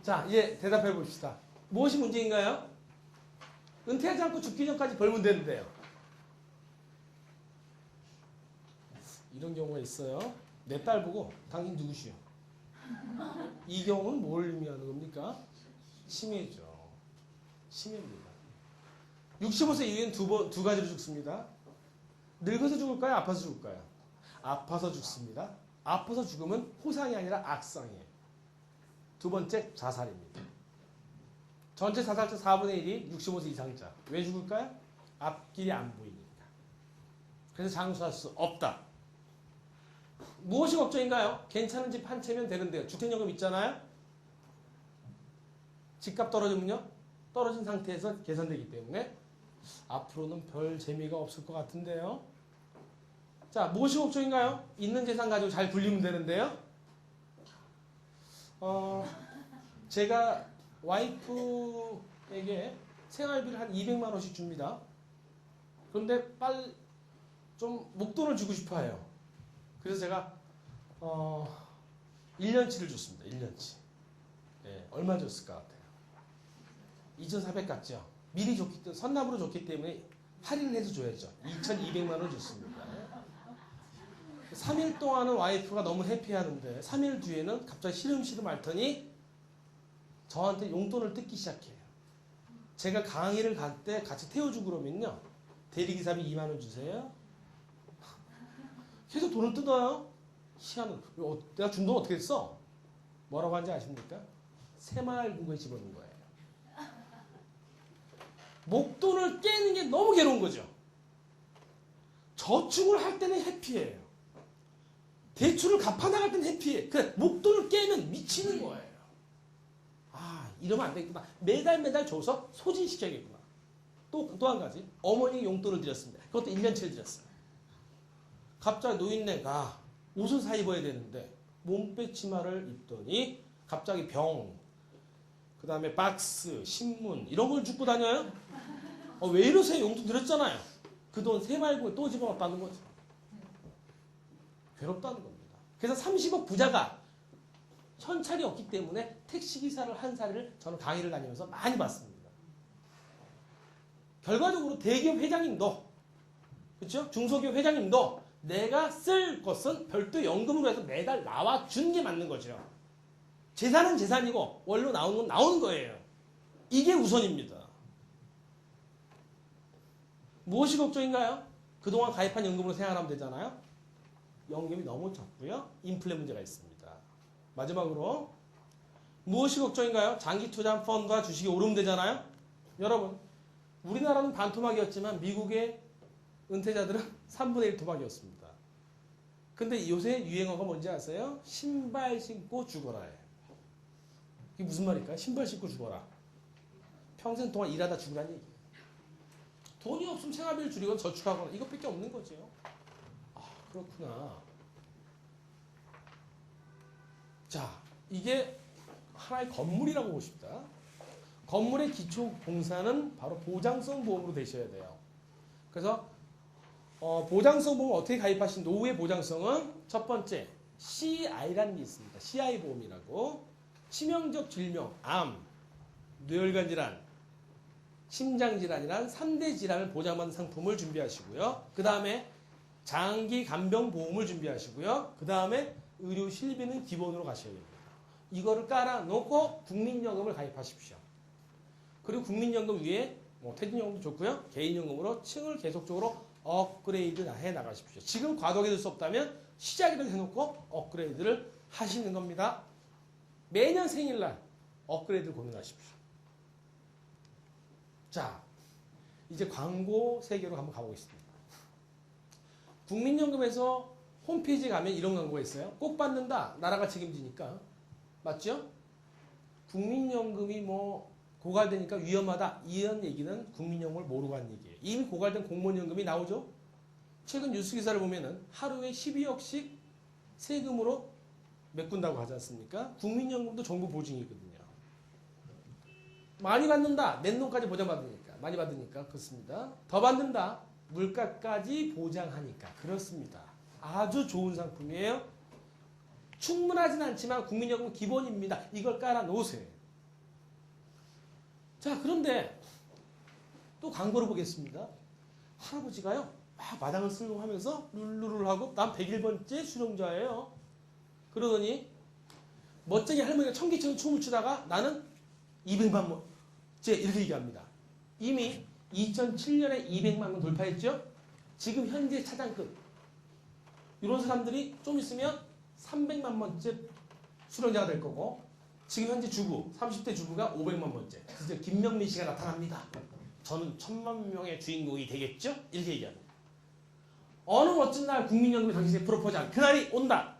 자, 이제 대답해 봅시다. 무엇이 문제인가요? 은퇴하지 않고 죽기 전까지 벌면 되는데요. 이런 경우가 있어요. 내 딸 보고 당신 누구시오? 이 경우는 뭘 의미하는 겁니까? 치매죠. 치매입니다. 65세 이후엔 두 가지로 죽습니다. 늙어서 죽을까요? 아파서 죽을까요? 아파서 죽습니다. 아파서 죽으면 호상이 아니라 악상이에요. 두 번째, 자살입니다. 전체 자살자 4분의 1이 65세 이상자. 왜 죽을까요? 앞길이 안 보이니까. 그래서 장수할 수 없다. 무엇이 걱정인가요? 괜찮은 집 한 채면 되는데요. 주택연금 있잖아요. 집값 떨어지면요. 떨어진 상태에서 계산되기 때문에 앞으로는 별 재미가 없을 것 같은데요. 자, 무엇이 걱정인가요? 있는 재산 가지고 잘 굴리면 되는데요. 제가 와이프에게 생활비를 한 200만 원씩 줍니다. 그런데 좀 목돈을 주고 싶어 해요. 그래서 제가 1년치를 줬습니다. 1년치. 예, 얼마 줬을 것 같아요? 2,400 같죠? 미리 줬기 때문에, 선납으로 줬기 때문에 할인을 해서 줘야죠. 2,200만 원을 줬습니다. 3일 동안은 와이프가 너무 해피하는데 3일 뒤에는 갑자기 시름시름 앓더니 저한테 용돈을 뜯기 시작해요. 제가 강의를 갈 때 같이 태워주고 그러면요. 대리기사비 2만 원 주세요. 계속 돈을 뜯어요. 희한한. 내가 준 돈 어떻게 했어? 뭐라고 하는지 아십니까? 새마을금고에 집어넣은 거예요. 목돈을 깨는 게 너무 괴로운 거죠. 저축을 할 때는 해피해요. 대출을 갚아나갈 때는 해피해. 그래, 목돈을 깨면 미치는 거예요. 아, 이러면 안 되겠구나. 매달 줘서 소진시켜야겠구나. 또 한 가지. 어머니 용돈을 드렸습니다. 그것도 1년치를 드렸어요. 갑자기 노인네가 옷을 사 입어야 되는데 몸빼 치마를 입더니 갑자기 병, 그 다음에 박스, 신문 이런 걸 줍고 다녀요? 왜 이러세요? 용돈 드렸잖아요. 그 돈 새말고 또 집어넣었다는 거죠. 괴롭다는 겁니다. 그래서 30억 부자가 현찰이 없기 때문에 택시기사를 한 사례를 저는 강의를 다니면서 많이 봤습니다. 결과적으로 대기업 회장님도, 그렇죠? 중소기업 회장님도 내가 쓸 것은 별도 연금으로 해서 매달 나와 준 게 맞는 거죠. 재산은 재산이고 원로 나오는 건 나오는 거예요. 이게 우선입니다. 무엇이 걱정인가요? 그동안 가입한 연금으로 생활하면 되잖아요. 연금이 너무 적고요. 인플레 문제가 있습니다. 마지막으로 무엇이 걱정인가요? 장기 투자 펀드와 주식이 오르면 되잖아요. 여러분, 우리나라는 반토막이었지만 미국의 은퇴자들은 3분의 1 토막이었습니다. 근데 요새 유행어가 뭔지 아세요? 신발 신고 죽어라예요. 이게 무슨 말일까요? 신발 신고 죽어라. 평생 동안 일하다 죽으라는 얘기예요. 돈이 없으면 생활비를 줄이거나 저축하거나 이것밖에 없는 거죠. 아, 그렇구나. 자, 이게 하나의 건물이라고 보십니다. 건물의 기초 공사는 바로 보장성 보험으로 되셔야 돼요. 그래서 보장성 보험 어떻게 가입하신 노후의 보장성은 첫 번째 CI라는 게 있습니다. CI 보험이라고. 치명적 질병, 암, 뇌혈관 질환, 심장 질환이란 3대 질환을 보장받는 상품을 준비하시고요. 그 다음에 장기 간병 보험을 준비하시고요. 그 다음에 의료 실비는 기본으로 가셔야 됩니다. 이거를 깔아놓고 국민연금을 가입하십시오. 그리고 국민연금 위에 퇴직연금도 좋고요. 개인연금으로 층을 계속적으로 업그레이드 해 나가십시오. 지금 과도하게 될 수 없다면 시작이라도 해놓고 업그레이드를 하시는 겁니다. 매년 생일날 업그레이드를 고민하십시오. 자, 이제 광고 세계로 한번 가보겠습니다. 국민연금에서 홈페이지에 가면 이런 광고가 있어요. 꼭 받는다. 나라가 책임지니까. 맞죠? 국민연금이 고갈되니까 위험하다. 이런 얘기는 국민연금을 모르고 한 얘기예요. 이미 고갈된 공무원연금이 나오죠? 최근 뉴스 기사를 보면은 하루에 12억씩 세금으로 메꾼다고 하지 않습니까? 국민연금도 정부 보증이거든요. 많이 받는다. 낸돈까지 보장받으니까. 많이 받으니까 그렇습니다. 더 받는다. 물가까지 보장하니까 그렇습니다. 아주 좋은 상품이에요. 충분하진 않지만 국민연금 기본입니다. 이걸 깔아 놓으세요. 자, 그런데 또 광고를 보겠습니다. 할아버지가요, 막 마당을 쓸고 하면서 룰루를 하고 난 101번째 수령자예요. 그러더니 멋쟁이 할머니가 청계천 춤을 추다가 나는 200만 번째 이렇게 얘기합니다. 이미 2007년에 200만 명 돌파했죠. 지금 현재 차장급. 이런 사람들이 좀 있으면 300만 번째 수령자가 될 거고, 지금 현재 주부, 30대 주부가 500만 번째. 그래서 김명민 씨가 나타납니다. 저는 1000만 명의 주인공이 되겠죠? 이렇게 얘기합니다. 어느 멋진 날 국민연금이 당신의 프로포즈한 그날이 온다.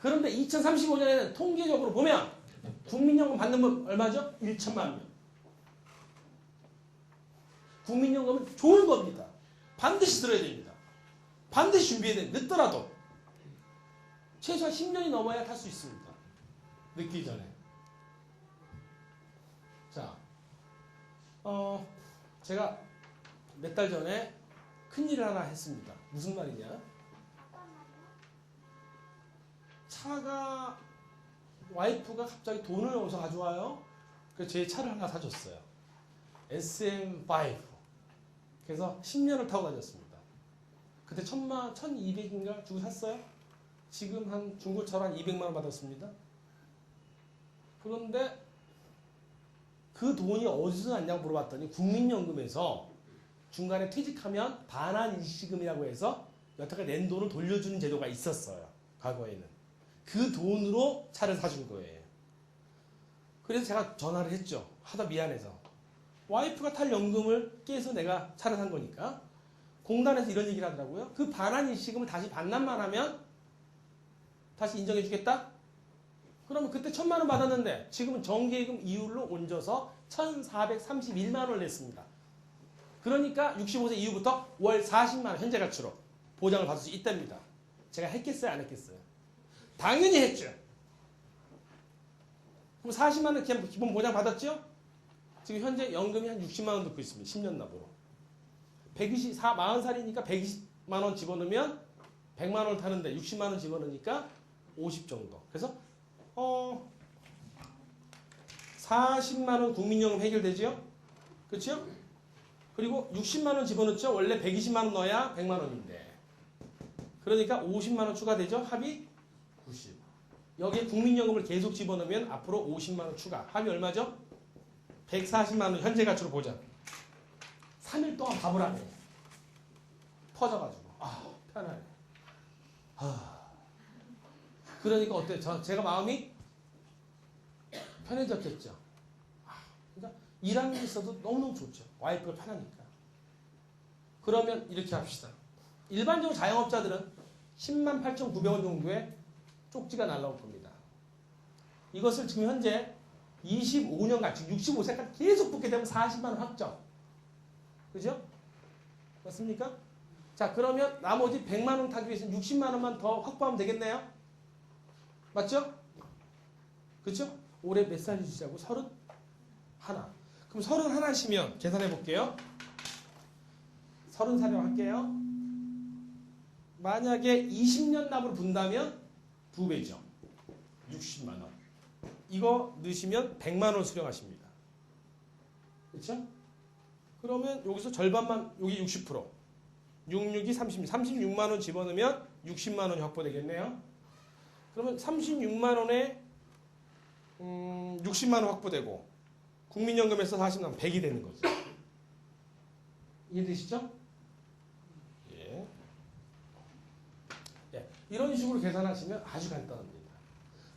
그런데 2035년에는 통계적으로 보면 국민연금 받는 분 얼마죠? 1천만 명. 국민연금은 좋은 겁니다. 반드시 들어야 됩니다. 반드시 준비해야 됩니다. 늦더라도. 최소한 10년이 넘어야 탈 수 있습니다. 늦기 전에. 자, 제가 몇 달 전에 큰일을 하나 했습니다. 무슨 말이냐? 차가, 와이프가 갑자기 돈을 어디서 가져와요. 그래서 제 차를 하나 사줬어요. SM5. 그래서 10년을 타고 다녔습니다. 그때 1200인가 주고 샀어요. 지금 한 중고차로 한 200만 원 받았습니다. 그런데 그 돈이 어디서 났냐고 물어봤더니 국민연금에서 중간에 퇴직하면 반환 일시금이라고 해서 여태까지 낸 돈을 돌려주는 제도가 있었어요. 과거에는. 그 돈으로 차를 사준 거예요. 그래서 제가 전화를 했죠. 하다 미안해서. 와이프가 탈 연금을 깨서 내가 차를 산 거니까. 공단에서 이런 얘기를 하더라고요. 그 반환 일시금을 다시 반납만 하면 다시 인정해 주겠다? 그러면 그때 1000만 원 받았는데 지금은 정기예금 이율로 얹어서 1431만 원을 냈습니다. 그러니까 65세 이후부터 월 40만 원 현재 가치로 보장을 받을 수 있답니다. 제가 했겠어요? 안 했겠어요? 당연히 했죠. 그럼 40만 원 기본 보장 받았죠? 지금 현재 연금이 한 60만 원 듣고 있습니다. 10년 납으로. 40살이니까 120만 원 집어넣으면 100만 원을 타는데 60만 원 집어넣으니까 50 정도. 그래서 40만 원 국민연금 해결되죠? 그렇죠? 그리고 60만 원 집어넣죠? 원래 120만 원 넣어야 100만 원인데. 그러니까 50만 원 추가되죠? 합이 90. 여기에 국민연금을 계속 집어넣으면 앞으로 50만 원 추가. 합이 얼마죠? 140만 원 현재 가치로 보자. 3일 동안 밥을 안 해. 터져가지고. 편하네. 그러니까 어때요? 제가 마음이 편해졌겠죠. 그러니까 일하는 게 있어도 너무너무 좋죠. 와이프가 편하니까. 그러면 이렇게 합시다. 일반적으로 자영업자들은 10만 8,900원 정도의 쪽지가 날라올 겁니다. 이것을 지금 현재 25년간, 즉 65세까지 계속 붙게 되면 40만 원 확정. 그죠? 맞습니까? 자, 그러면 나머지 100만 원 타기 위해서는 60만 원만 더 확보하면 되겠네요? 맞죠? 그렇죠? 올해 몇 살이시자고? 31. 그럼 31시면 계산해 볼게요. 30살이라고 할게요. 만약에 20년 납으로 분다면 2배죠. 60만 원. 이거 넣으시면 100만 원 수령하십니다. 그렇죠? 그러면 여기서 절반만, 여기 60%. 66이 36. 36만 원 집어넣으면 60만 원이 확보되겠네요. 그러면 36만 원에 60만 원 확보되고 국민연금에서 40만 원 100이 되는 거죠. 이해되시죠? 예. 이런 식으로 계산하시면 아주 간단합니다.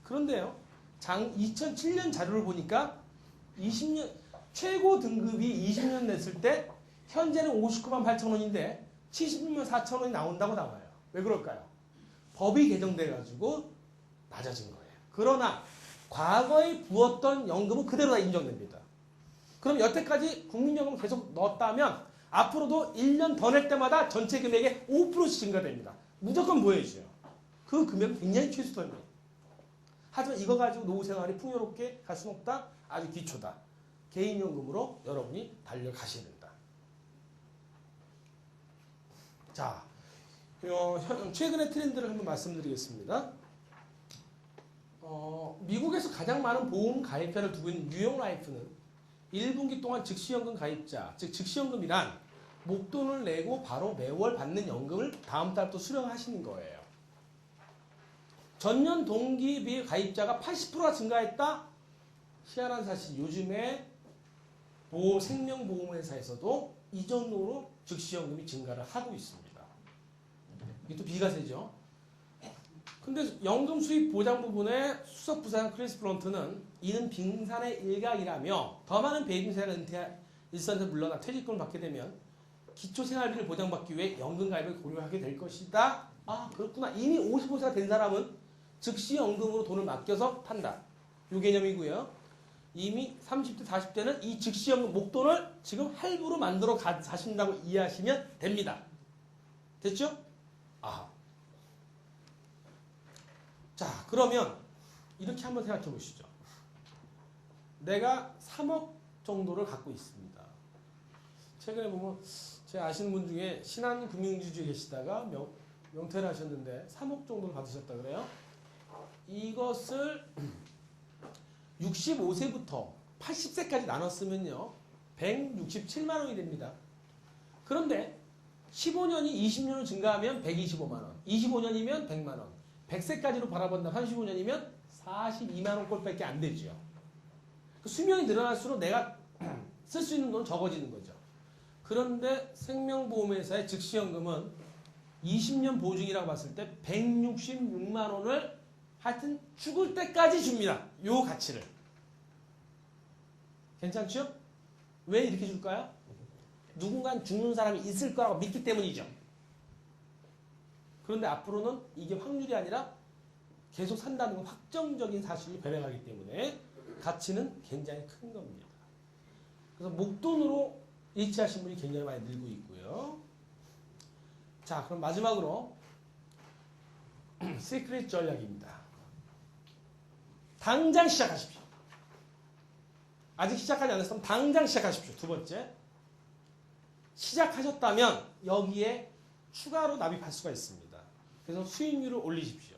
그런데요. 2007년 자료를 보니까 20년 최고 등급이 20년 냈을 때 현재는 59만 8천 원인데 76만 4천 원이 나온다고 나와요. 왜 그럴까요? 법이 개정돼 가지고 낮아진 거예요. 그러나 과거에 부었던 연금은 그대로 다 인정됩니다. 그럼 여태까지 국민연금 계속 넣었다면 앞으로도 1년 더 낼 때마다 전체 금액의 5%씩 증가됩니다. 무조건 보여주죠. 그 금액은 굉장히 최소입니다. 하지만 이거 가지고 노후 생활이 풍요롭게 갈 수는 없다. 아주 기초다. 개인연금으로 여러분이 달려가셔야 된다. 자, 최근의 트렌드를 한번 말씀드리겠습니다. 미국에서 가장 많은 보험 가입자를 두고 있는 뉴욕 라이프는 1분기 동안 즉시연금 가입자, 즉 즉시연금이란 목돈을 내고 바로 매월 받는 연금을 다음 달부터 수령하시는 거예요. 전년 동기 비해 가입자가 80%가 증가했다? 희한한 사실, 요즘에 생명보험회사에서도 이 정도로 즉시연금이 증가를 하고 있습니다. 이게 또 비과세죠. 근데 연금 수입 보장 부분의 수석 부사장 크리스 블런트는 이는 빙산의 일각이라며 더 많은 베이비세가 일선에서 물러나 퇴직금을 받게 되면 기초생활비를 보장받기 위해 연금 가입을 고려하게 될 것이다. 아, 그렇구나. 이미 55세가 된 사람은 즉시 연금으로 돈을 맡겨서 탄다. 요 개념이고요. 이미 30대, 40대는 이 즉시 연금 목돈을 지금 할부로 만들어 가신다고 이해하시면 됩니다. 됐죠? 아. 자, 그러면 이렇게 한번 생각해 보시죠. 내가 3억 정도를 갖고 있습니다. 최근에 보면 제가 아시는 분 중에 신한금융지주에 계시다가 명퇴를 하셨는데 3억 정도를 받으셨다 그래요. 이것을 65세부터 80세까지 나눴으면요 167만 원이 됩니다. 그런데 15년이 20년을 증가하면 125만 원, 25년이면 100만 원, 100세까지로 바라본다 35년이면 42만 원 꼴밖에 안 되죠. 그 수명이 늘어날수록 내가 쓸 수 있는 돈은 적어지는 거죠. 그런데 생명보험회사의 즉시연금은 20년 보증이라고 봤을 때 166만 원을 하여튼 죽을 때까지 줍니다. 요 가치를. 괜찮죠? 왜 이렇게 줄까요? 누군가 죽는 사람이 있을 거라고 믿기 때문이죠. 그런데 앞으로는 이게 확률이 아니라 계속 산다는 건 확정적인 사실이 발생하기 때문에 가치는 굉장히 큰 겁니다. 그래서 목돈으로 일치하신 분이 굉장히 많이 늘고 있고요. 자, 그럼 마지막으로 시크릿 전략입니다. 당장 시작하십시오. 아직 시작하지 않았으면 당장 시작하십시오. 두 번째, 시작하셨다면 여기에 추가로 납입할 수가 있습니다. 그래서 수익률을 올리십시오.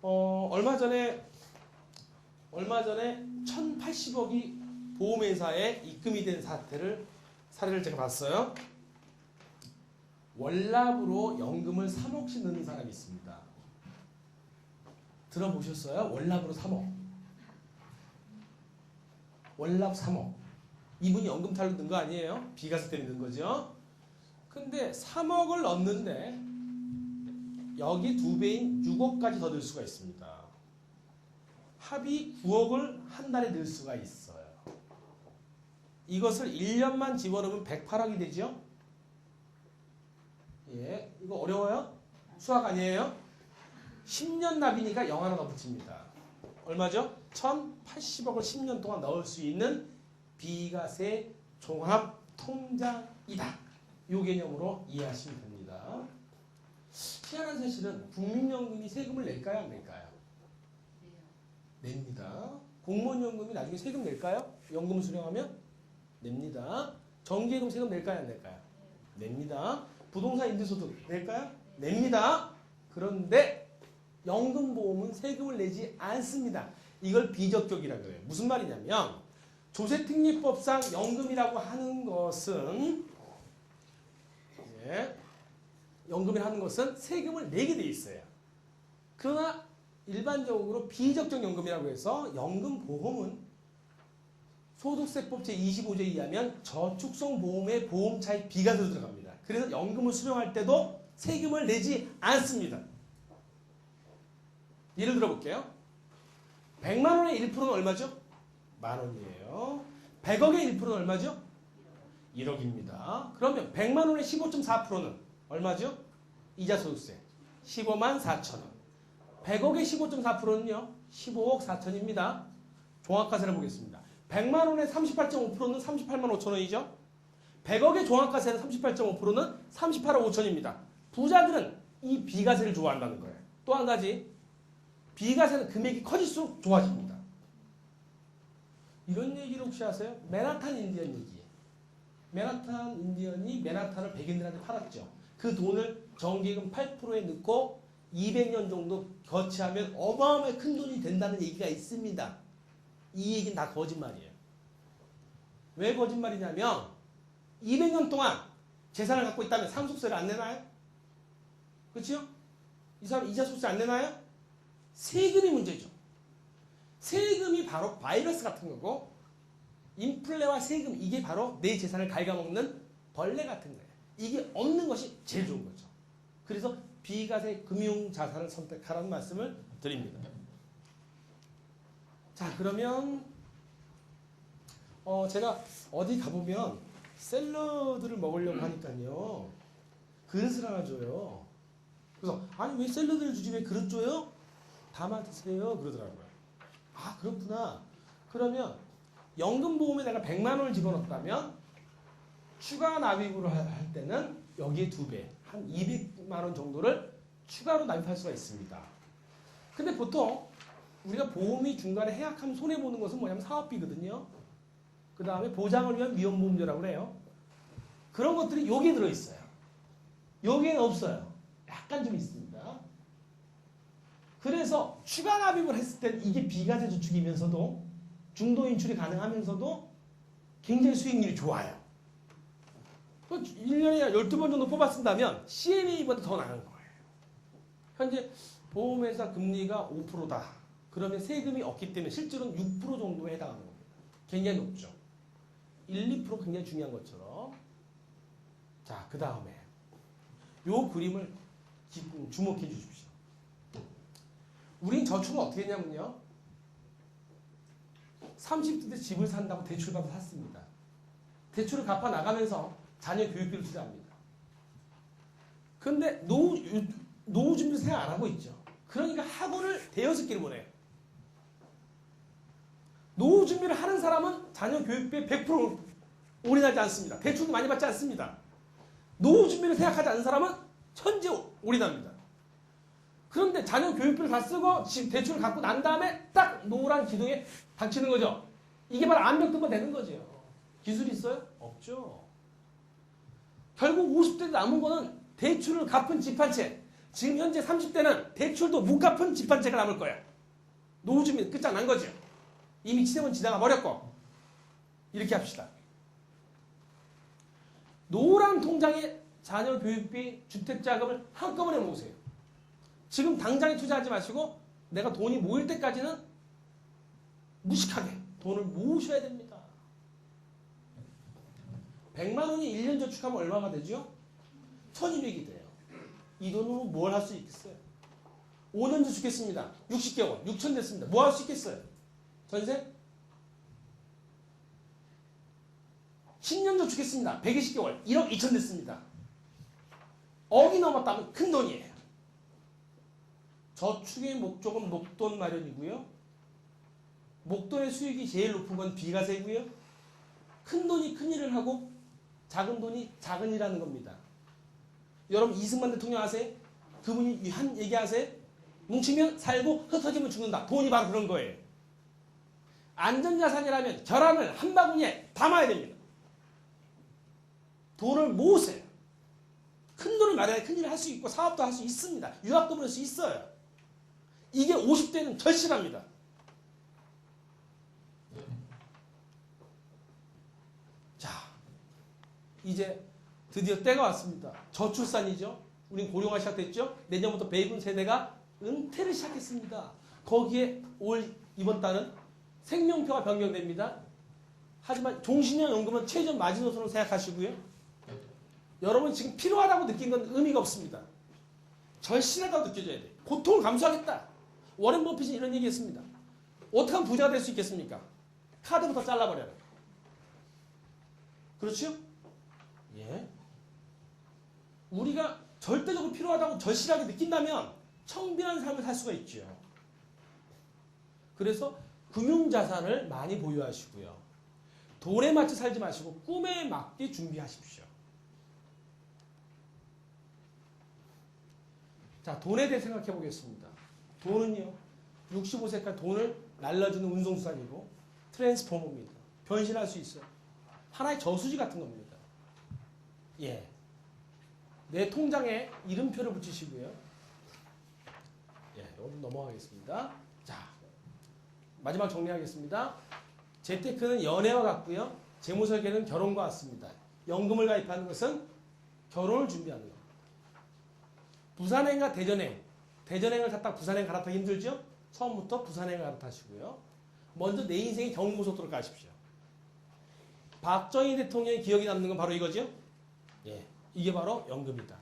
얼마 전에 1,080억이 보험회사에 입금이 된 사례를 제가 봤어요. 월납으로 연금을 3억씩 넣는 사람이 있습니다. 들어보셨어요? 월납으로 3억. 월납 3억. 이분이 연금 탈로 넣은 거 아니에요? 비과세 때문에 넣은 거죠. 근데 3억을 넣는데 여기 2배인 6억까지 더 넣을 수가 있습니다. 합이 9억을 한 달에 넣을 수가 있어요. 이것을 1년만 집어넣으면 108억이 되죠? 예, 이거 어려워요? 수학 아니에요? 10년 납이니까 0 하나 더 붙입니다. 얼마죠? 1,080억을 10년 동안 넣을 수 있는 비과세 종합 통장이다. 이 개념으로 이해하시면 됩니다. 희한한 사실은 국민연금이 세금을 낼까요? 안 낼까요? 냅니다. 공무원연금이 나중에 세금 낼까요? 연금 수령하면? 냅니다. 정기예금 세금 낼까요? 안 낼까요? 냅니다. 부동산 임대소득 낼까요? 냅니다. 그런데 연금보험은 세금을 내지 않습니다. 이걸 비적격이라고 해요. 무슨 말이냐면 조세특례법상 연금이라고 하는 것은 연금이라고 하는 것은 세금을 내게 돼 있어요. 그러나 일반적으로 비적격 연금이라고 해서 연금보험은 소득세법 제25조에 의하면 저축성보험의 보험차익 비과세로 들어갑니다. 그래서 연금을 수령할 때도 세금을 내지 않습니다. 예를 들어 볼게요. 100만 원의 1%는 얼마죠? 만 원이에요. 100억의 1%는 얼마죠? 1억입니다. 그러면 100만 원의 15.4%는 얼마죠? 이자소득세 15만 4천 원. 100억의 15.4%는요 15억 4천입니다. 종합과세를 보겠습니다. 100만 원의 38.5%는 38만 5천 원이죠. 100억의 종합과세는 38.5%는 38억 5천입니다. 부자들은 이 비과세를 좋아한다는 거예요. 또 한 가지, 비과세는 금액이 커질수록 좋아집니다. 이런 얘기를 혹시 아세요? 맨하탄 인디언 얘기. 맨하탄 인디언이 맨하탄을 백인들한테 팔았죠. 그 돈을 정기금 8%에 넣고 200년 정도 거치하면 어마어마하게 큰 돈이 된다는 얘기가 있습니다. 이 얘기는 다 거짓말이에요. 왜 거짓말이냐면 200년 동안 재산을 갖고 있다면 상속세를 안 내나요? 그렇죠? 이 사람 이자 소득세 안 내나요? 세금이 문제죠. 세금이 바로 바이러스 같은 거고 인플레와 세금 이게 바로 내 재산을 갉아먹는 벌레 같은 거예요. 이게 없는 것이 제일 좋은 거죠. 그래서 비과세 금융자산을 선택하라는 말씀을 드립니다. 자, 그러면 제가 어디 가보면 샐러드를 먹으려고 하니까요. 그릇을 하나 줘요. 그래서 아니 왜 샐러드를 주지 왜 그릇 줘요? 담아 드세요 그러더라고요. 아 그렇구나. 그러면 연금보험에 내가 100만 원을 집어넣었다면 추가 납입으로 할 때는 여기에 2배, 한 200만 원 정도를 추가로 납입할 수가 있습니다. 근데 보통 우리가 보험이 중간에 해약하면 손해보는 것은 뭐냐면 사업비거든요. 그 다음에 보장을 위한 위험보험료라고 그래요. 그런 것들이 여기에 들어있어요. 여기에는 없어요. 약간 좀 있습니다. 그래서 추가 납입을 했을 때 이게 비과세 저축이면서도 중도 인출이 가능하면서도 굉장히 수익률이 좋아요. 1년에 12번 정도 뽑았쓴다면 CMA보다 더 나은 거예요. 현재 보험회사 금리가 5%다. 그러면 세금이 없기 때문에 실제로는 6% 정도에 해당하는 겁니다. 굉장히 높죠. 1, 2% 굉장히 중요한 것처럼. 자, 그 다음에 요 그림을 주목해 주십시오. 우린 저축은 어떻게 했냐면요. 30대 때 집을 산다고 대출받아 샀습니다. 대출을 갚아 나가면서 자녀 교육비를 투자합니다. 그런데 노후 준비 생각 안 하고 있죠. 그러니까 학원을 대여섯 개를 보내요. 노후 준비를 하는 사람은 자녀 교육비에 100% 올인하지 않습니다. 대출도 많이 받지 않습니다. 노후 준비를 생각하지 않는 사람은 현재 올인합니다. 그런데 자녀 교육비를 다 쓰고 대출을 갖고 난 다음에 딱 노후란 기둥에 닥치는 거죠. 이게 바로 암벽등반 되는 거죠. 기술이 있어요? 없죠. 결국 50대 남은 거는 대출을 갚은 집 한 채. 지금 현재 30대는 대출도 못 갚은 집 한 채가 남을 거예요. 노후 준비 끝장난 거죠. 이미 시대는 지나가 버렸고. 이렇게 합시다. 노후란 통장에 자녀 교육비, 주택자금을 한꺼번에 모으세요. 지금 당장에 투자하지 마시고 내가 돈이 모일 때까지는 무식하게 돈을 모으셔야 됩니다. 100만 원이 1년 저축하면 얼마가 되죠? 1200이 돼요. 이 돈으로 뭘 할 수 있겠어요? 5년 저축했습니다. 60개월, 6천 됐습니다. 뭐 할 수 있겠어요? 전세? 10년 저축했습니다. 120개월, 1억 2천 됐습니다. 억이 넘었다면 큰 돈이에요. 저축의 목적은 목돈 마련이고요. 목돈의 수익이 제일 높은 건 비과세고요. 큰 돈이 큰 일을 하고 작은 돈이 작은 일하는 겁니다. 여러분 이승만 대통령 아세요? 그분이 한 얘기 아세요? 뭉치면 살고 흩어지면 죽는다. 돈이 바로 그런 거예요. 안전자산이라면 계란을 한 바구니에 담아야 됩니다. 돈을 모으세요. 큰 돈을 마련해 큰 일을 할 수 있고 사업도 할 수 있습니다. 유학도 보낼 수 있어요. 이게 50대는 절실합니다. 자, 이제 드디어 때가 왔습니다. 저출산이죠. 우린 고령화 시작됐죠. 내년부터 베이비 세대가 은퇴를 시작했습니다. 거기에 이번 달은 생명표가 변경됩니다. 하지만 종신형 연금은 최저 마지노선으로 생각하시고요. 여러분 지금 필요하다고 느낀 건 의미가 없습니다. 절실하다고 느껴져야 돼요. 고통을 감수하겠다. 워렌 버핏이 이런 얘기했습니다. 어떻게 하면 부자가 될 수 있겠습니까? 카드부터 잘라버려라. 그렇죠? 예. 우리가 절대적으로 필요하다고 절실하게 느낀다면 청빈한 삶을 살 수가 있죠. 그래서 금융자산을 많이 보유하시고요. 돈에 맞춰 살지 마시고 꿈에 맞게 준비하십시오. 자, 돈에 대해 생각해 보겠습니다. 돈은요, 65세까지 돈을 날려주는 운송수단이고 트랜스포머입니다. 변신할 수 있어요. 하나의 저수지 같은 겁니다. 예. 내 통장에 이름표를 붙이시고요. 예, 여기 넘어가겠습니다. 자, 마지막 정리하겠습니다. 재테크는 연애와 같고요. 재무설계는 결혼과 같습니다. 연금을 가입하는 것은 결혼을 준비하는 겁니다. 부산행과 대전행. 대전행을 탔다가 부산행 갈아타기 힘들죠? 처음부터 부산행 갈아타시고요. 먼저 내 인생의 경부고속도로 가십시오. 박정희 대통령의 기억이 남는 건 바로 이거죠? 예, 이게 바로 연금이다.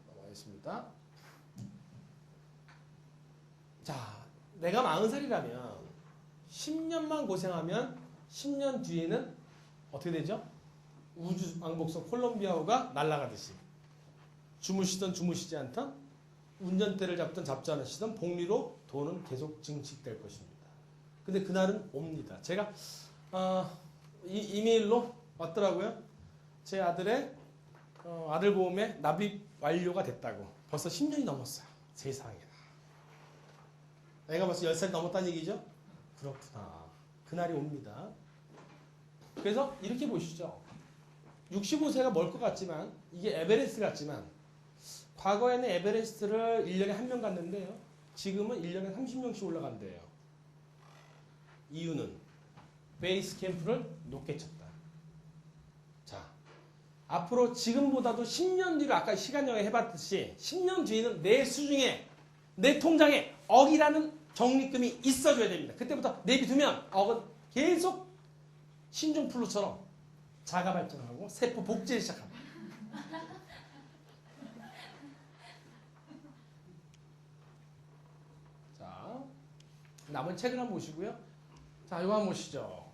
넘어가겠습니다. 자, 내가 40살이라면 10년만 고생하면 10년 뒤에는 어떻게 되죠? 우주 왕복선 콜롬비아호가 날아가듯이 주무시던 주무시지 않던 운전대를 잡던 잡지 않으시던 복리로 돈은 계속 증식될 것입니다. 근데 그날은 옵니다. 제가 이메일로 왔더라고요. 제 아들의 아들 보험에 납입 완료가 됐다고. 벌써 10년이 넘었어요. 세상에나. 애가 벌써 10살이 넘었다는 얘기죠? 그렇구나. 그날이 옵니다. 그래서 이렇게 보시죠. 65세가 멀 것 같지만 이게 에베레스트 같지만 과거에는 에베레스트를 1년에 한 명 갔는데요. 지금은 1년에 30명씩 올라간대요. 이유는 베이스 캠프를 높게 쳤다. 자, 앞으로 지금보다도 10년 뒤로 아까 시간 여행 해봤듯이 10년 뒤에는 내 수중에 내 통장에 억이라는 적립금이 있어줘야 됩니다. 그때부터 내비두면 억은 계속 신종플루처럼 자가 발전하고 세포 복제를 시작합니다. 자, 남은 책을 한번 보시고요. 자, 이거 한번 보시죠.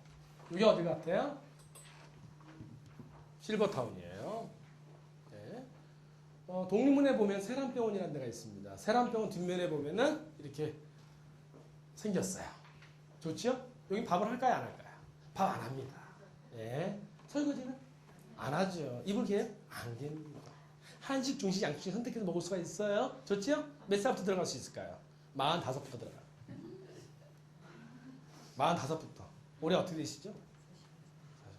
이게 어디 같아요? 실버타운이에요. 네. 독립문에 보면 세란병원이라는 데가 있습니다. 세란병원 뒷면에 보면은 이렇게 생겼어요. 좋지요? 여기 밥을 할까요? 안 할까요? 밥 안 합니다. 예. 설거지는 안 하죠. 이불 개요? 안 됩니다. 한식, 중식, 양식 선택해서 먹을 수가 있어요. 좋지요? 몇 살부터 들어갈 수 있을까요? 45부터 들어가요. 45부터. 올해 어떻게 되시죠?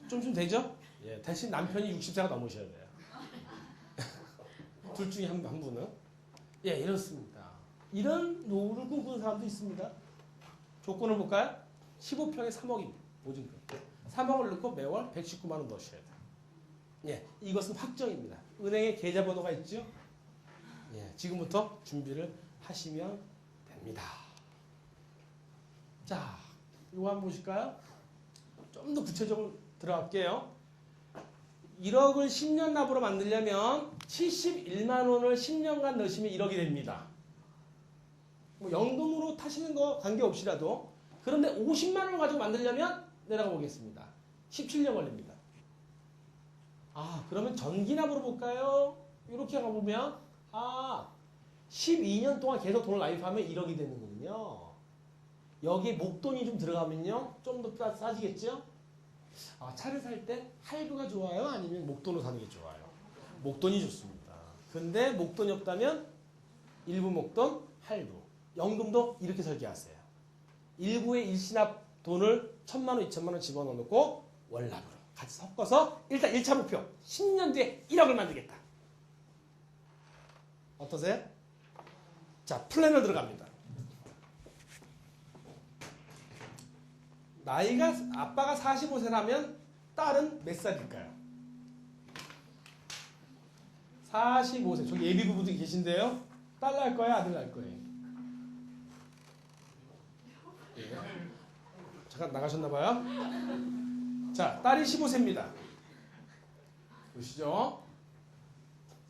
좀 되죠? 예. 대신 남편이 60세가 넘으셔야 돼요. 둘 중에 한 분은. 예, 이렇습니다. 이런 노후를 꿈꾸는 사람도 있습니다. 조건을 볼까요? 15평에 3억입니다. 보증금. 3억을 넣고 매월 119만 원 넣으셔야 돼요. 예, 이것은 확정입니다. 은행에 계좌번호가 있죠? 예, 지금부터 준비를 하시면 됩니다. 자, 이거 한번 보실까요? 좀 더 구체적으로 들어갈게요. 1억을 10년 납으로 만들려면 71만 원을 10년간 넣으시면 1억이 됩니다. 뭐 연금으로 타시는 거 관계없이라도. 그런데 50만 원을 가지고 만들려면 내려가 보겠습니다. 17년 걸립니다. 아, 그러면 전기납으로 볼까요? 이렇게 가보면 12년 동안 계속 돈을 납입하면 1억이 되는군요. 여기에 목돈이 좀 들어가면요. 좀 더 싸지겠죠? 차를 살 때 할부가 좋아요? 아니면 목돈으로 사는 게 좋아요? 목돈이 좋습니다. 근데 목돈이 없다면 일부 목돈, 할부. 연금도 이렇게 설계하세요. 일부의 일시납 돈을 1,000만 원, 2,000만 원 집어넣고 월납으로 같이 섞어서 일단 1차 목표 10년 뒤에 1억을 만들겠다. 어떠세요? 자, 플랜을 들어갑니다. 나이가 아빠가 45세라면 딸은 몇 살일까요? 45세. 저기 예비 부부들이 계신데요. 딸 낳을 거예요? 아들 낳을 거예요? 예. 잠깐 나가셨나봐요. 자, 딸이 15세입니다. 보시죠.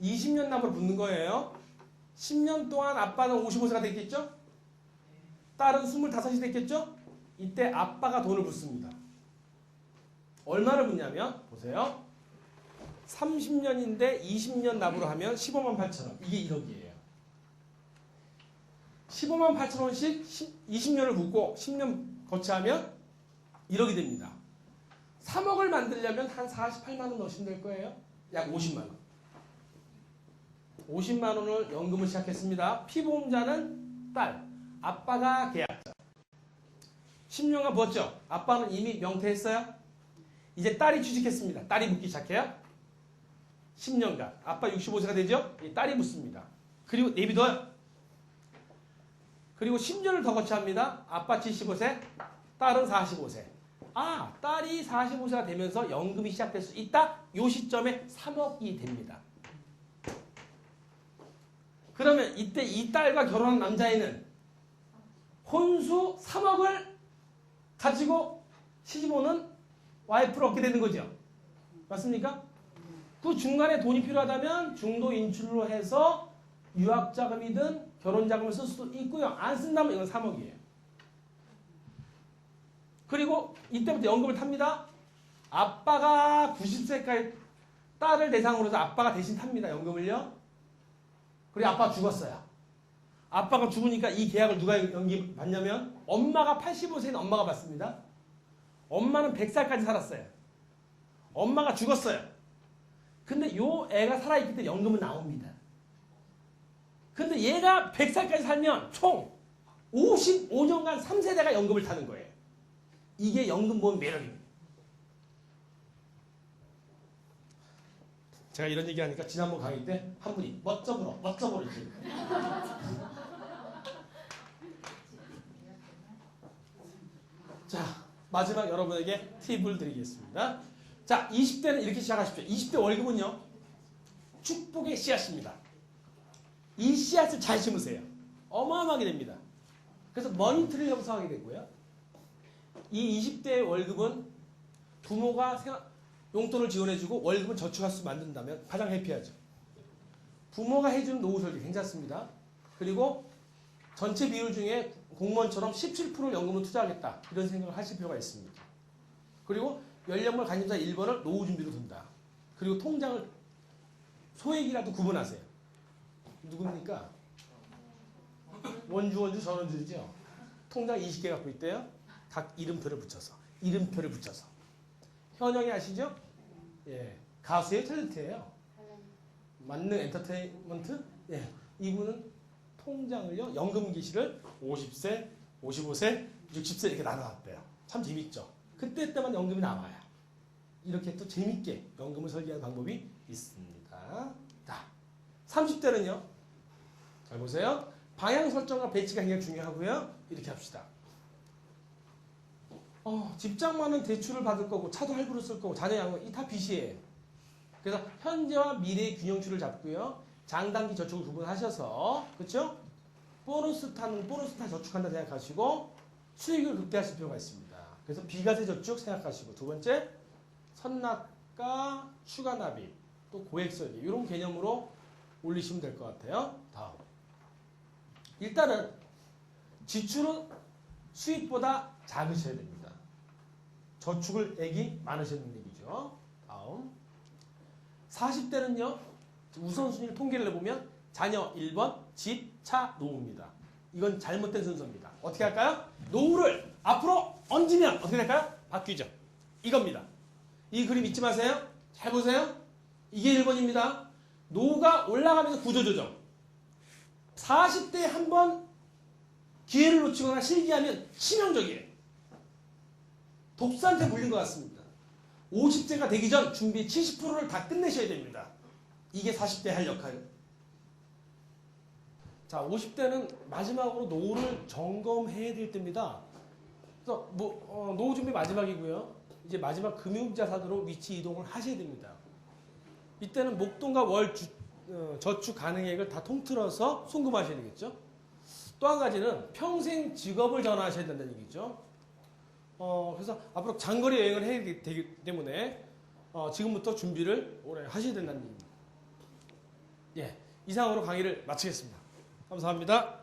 20년 납으로 붙는 거예요. 10년 동안 아빠는 55세가 됐겠죠? 딸은 25이 됐겠죠? 이때 아빠가 돈을 붓습니다. 얼마를 붓냐면 보세요. 30년인데 20년 납으로 하면 15만 8천 원. 이게 1억이에요. 15만 8천 원씩 20년을 붓고 10년 거치하면 1억이 됩니다. 3억을 만들려면 한 48만 원 넣으시면 될 거예요. 약 50만 원. 50만 원을 연금을 시작했습니다. 피보험자는 딸, 아빠가 계약자. 10년간 부었죠? 아빠는 이미 명퇴했어요? 이제 딸이 취직했습니다. 딸이 묻기 시작해요? 10년간. 아빠 65세가 되죠? 딸이 묻습니다. 그리고 내비둬요. 그리고 10년을 더 거치합니다. 아빠 75세, 딸은 45세. 아, 딸이 45세가 되면서 연금이 시작될 수 있다. 요 시점에 3억이 됩니다. 그러면 이때 이 딸과 결혼한 남자애는 혼수 3억을 가지고 시집오는 와이프를 얻게 되는 거죠. 맞습니까? 그 중간에 돈이 필요하다면 중도 인출로 해서 유학자금이든 결혼자금을 쓸 수도 있고요. 안 쓴다면 이건 3억이에요. 그리고 이때부터 연금을 탑니다. 아빠가 90세까지 딸을 대상으로 해서 아빠가 대신 탑니다. 연금을요. 그리고 아빠가 죽었어요. 아빠가 죽으니까 이 계약을 누가 연기 받냐면 엄마가 85세인 엄마가 받습니다. 엄마는 100살까지 살았어요. 엄마가 죽었어요. 근데 요 애가 살아있기 때문에 연금은 나옵니다. 근데 얘가 100살까지 살면 총 55년간 3세대가 연금을 타는 거예요. 이게 연금보험 매력입니다. 제가 이런 얘기하니까 지난번 강의 때 한 분이 멋져버리지. 자, 마지막 여러분에게 팁을 드리겠습니다. 자, 20대는 이렇게 시작하십시오. 20대 월급은요, 축복의 씨앗입니다. 이 씨앗을 잘 심으세요. 어마어마하게 됩니다. 그래서 머니트리를 형성하게 되고요. 이 20대의 월급은 부모가 용돈을 지원해주고 월급은 저축할 수 만든다면 가장 해피하죠. 부모가 해주는 노후 설계 괜찮습니다. 그리고 전체 비율 중에 공무원처럼 17%를 연금으로 투자하겠다. 이런 생각을 하실 필요가 있습니다. 그리고 연령별 간접자 1번을 노후 준비로 둔다. 그리고 통장을 소액이라도 구분하세요. 누굽니까? 원주 전원주죠. 통장 20개 갖고 있대요. 각 이름표를 붙여서. 현영이 아시죠? 예, 가수의 탤런트예요. 만능 엔터테인먼트? 예, 이분은 통장을요, 연금 기시를 50세, 55세, 60세 이렇게 나눠놨대요. 참 재밌죠? 그때 때만 연금이 나와요. 이렇게 또 재밌게 연금을 설계하는 방법이 있습니다. 자, 30대는요. 잘 보세요. 방향 설정과 배치가 굉장히 중요하고요. 이렇게 합시다. 집장만은 대출을 받을 거고 차도 할부로 쓸 거고 자녀 양육 이 다 빚이에요. 그래서 현재와 미래의 균형추를 잡고요. 장단기 저축을 구분하셔서 그렇죠? 보너스 타 저축한다 생각하시고 수익을 극대화하실 필요가 있습니다. 그래서 비과세 저축 생각하시고 두 번째 선납과 추가 납입 또 고액 설계 이런 개념으로 올리시면 될 것 같아요. 다음 일단은 지출은 수익보다 작으셔야 됩니다. 저축을 액이 많으셔야 되는 얘기죠. 다음 40대는요. 우선순위를 통계를 내보면 자녀 1번, 집, 차, 노후입니다. 이건 잘못된 순서입니다. 어떻게 할까요? 노후를 앞으로 얹으면 어떻게 될까요? 바뀌죠. 이겁니다. 이 그림 잊지 마세요. 잘 보세요. 이게 1번입니다. 노후가 올라가면서 구조조정. 40대에 한번 기회를 놓치거나 실기하면 치명적이에요. 독사한테 물린 것 같습니다. 50세가 되기 전 준비 70%를 다 끝내셔야 됩니다. 이게 40대 할 역할. 자, 50대는 마지막으로 노후를 점검해야 될 때입니다. 그래서 노후 준비 마지막이고요. 이제 마지막 금융자산으로 위치 이동을 하셔야 됩니다. 이때는 목돈과 월 저축 가능액을 다 통틀어서 송금하셔야 되겠죠. 또 한 가지는 평생 직업을 전환하셔야 된다는 얘기죠. 그래서 앞으로 장거리 여행을 해야 되기 때문에 지금부터 준비를 오래 하셔야 된다는 얘기입니다. 예, 이상으로 강의를 마치겠습니다. 감사합니다.